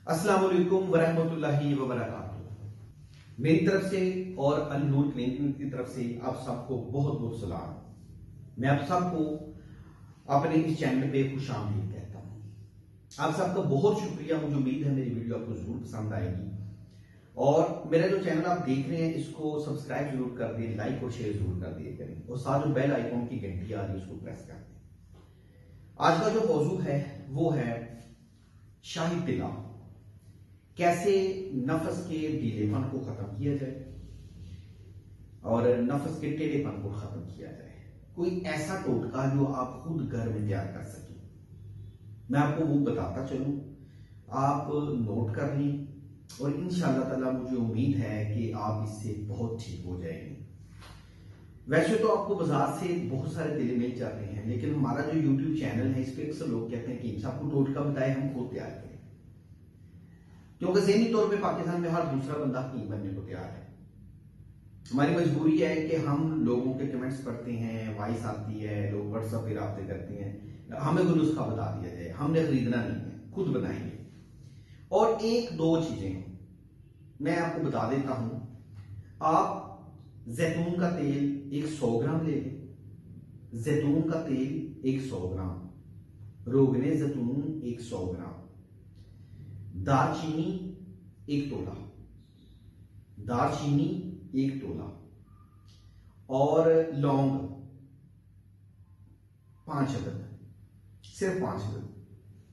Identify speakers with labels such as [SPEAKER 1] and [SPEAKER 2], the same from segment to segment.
[SPEAKER 1] अस्सलाम वालेकुम वरहमतुल्लाहि वबरकातुहू। मेरी तरफ से और अल नूर क्लिनिक की तरफ से आप सबको बहुत बहुत सलाम। मैं आप सबको अपने इस चैनल पे खुशामदीद कहता हूँ। आप सबका बहुत शुक्रिया। मुझे उम्मीद है मेरी वीडियो आपको जरूर पसंद आएगी और मेरा जो चैनल आप देख रहे हैं इसको सब्सक्राइब जरूर कर दिए, लाइक और शेयर जरूर कर दिए करें और साथ जो बेल आइकॉन की घंटी आ रही है उसको प्रेस कर दें। आज का जो मौजू है वो है शाही तिला। कैसे नफस के ढीलेपन को खत्म किया जाए और नफस के टेढ़ेपन को खत्म किया जाए। कोई ऐसा टोटका जो आप खुद घर में तैयार कर सकें, मैं आपको वो बताता चलूं, आप नोट कर लें और इंशाअल्लाह ताला मुझे उम्मीद है कि आप इससे बहुत ठीक हो जाएंगे। वैसे तो आपको बाजार से बहुत सारे तिले मिल जाते हैं, लेकिन हमारा जो यूट्यूब चैनल है इस पे अक्सर लोग कहते हैं कि आपको टोटका बताए, हम खुद तैयार करें, क्योंकि ज़हनी तौर पे पाकिस्तान में हर दूसरा बंदा हकीम बनने को तैयार है। हमारी मजबूरी है कि हम लोगों के कमेंट्स पढ़ते हैं, वॉइस आती है, लोग व्हाट्सएप पे राब्ते करते हैं, हमें कोई नुस्खा बता दिया जाए, हमने खरीदना नहीं है, खुद बनाएंगे। और एक दो चीजें मैं आपको बता देता हूं। आप जैतून का तेल एक 100 ग्राम ले लें, जैतून का तेल एक 100 ग्राम, रोगने जैतून एक 100 ग्राम, दालचीनी एक तोला, दालचीनी एक तोला और लौंग 5 अदद, सिर्फ 5 अदद,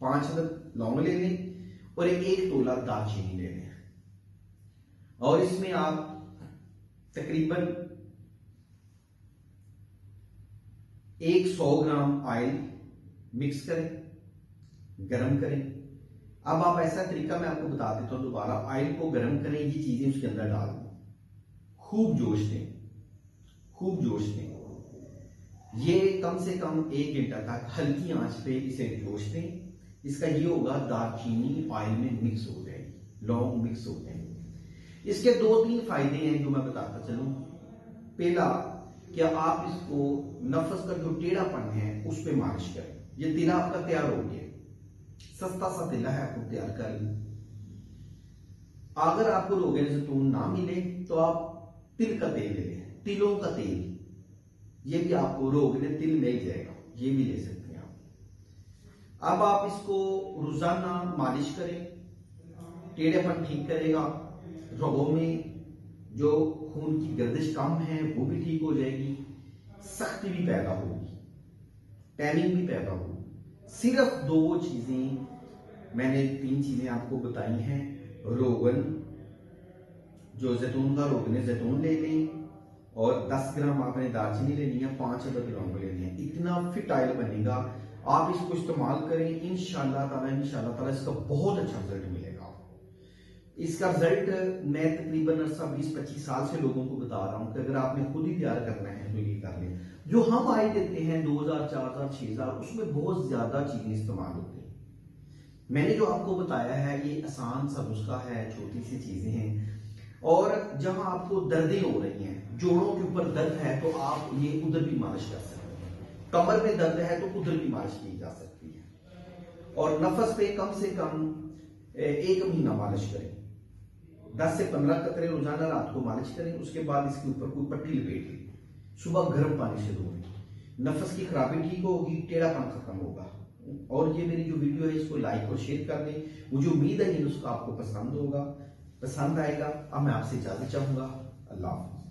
[SPEAKER 1] 5 अदद लौंग ले लें और एक तोला दालचीनी ले लें। और इसमें आप तकरीबन 100 ग्राम ऑयल मिक्स करें, गरम करें। अब आप ऐसा तरीका मैं आपको बता देता हूं दोबारा। ऑयल को गर्म करें, ये चीजें उसके अंदर डाल दें, खूब जोश दें, खूब जोश दें। ये कम से कम 1 घंटा तक हल्की आंच पे इसे जोश दें। इसका ये होगा दालचीनी ऑयल में मिक्स हो जाएगी, लौंग मिक्स हो जाएंगे। इसके 2-3 फायदे हैं जो मैं बताता चलूं। पहला, क्या आप इसको नफस का जो टेढ़ापन है उस पर मालिश करें। ये तिला आपका तैयार हो गया, सस्ता सा तिला है, आपको तैयार कर लें। अगर आपको रोगन जैतून ना मिले तो आप तिल का तेल ले लें, तिलों का तेल, ये भी आपको रोगन तिल मिल जाएगा, ये भी ले सकते हैं आप। अब आप इसको रोजाना मालिश करें, टेढ़ेपन ठीक करेगा, रगों में जो खून की गर्दिश कम है वो भी ठीक हो जाएगी, सख्ती भी पैदा होगी, टैनिंग भी पैदा होगी। सिर्फ 2 चीजें मैंने 3 चीजें आपको बताई हैं। रोगन, जो जैतून का रोगन है, जैतून ले लें और 10 ग्राम आपने दालचीनी लेनी है, 5 अदद लौंग लेनी है। इतना फिट ऑयल बनेगा, आप इसको इस्तेमाल करें, इंशाल्लाह ताला इसका बहुत अच्छा रिजल्ट मिलेगा। इसका रिजल्ट मैं तकरीबन 20-25 साल से लोगों को बता रहा हूं कि अगर आपने खुद ही तैयार करना है तो ये कर लें। जो हम आय देते हैं 2000, 4000, 6000, उसमें बहुत ज्यादा चीजें इस्तेमाल होती हैं। मैंने जो आपको बताया है ये आसान सा नुस्खा है, छोटी सी चीजें हैं। और जहां आपको दर्दें हो रही हैं, जोड़ों के ऊपर दर्द है तो आप ये उधर भी मालिश कर सकते हैं, कमर में दर्द है तो उधर भी मालिश की जा सकती है। और नफस पे कम से कम 1 महीना मालिश करें, 10 से 15 कतरे रोजाना रात को मालिश करें। उसके बाद इसके ऊपर कोई पट्टी लपेट लें, सुबह गर्म पानी से धोएं, नफस की खराबी ठीक होगी, टेढ़ापन खत्म होगा। और ये मेरी जो वीडियो है इसको लाइक और शेयर कर दें। मुझे उम्मीद है ये नुस्खा आपको पसंद होगा, पसंद आएगा। अब मैं आपसे इजाजत चाहूंगा। अल्लाह हाफ़िज़।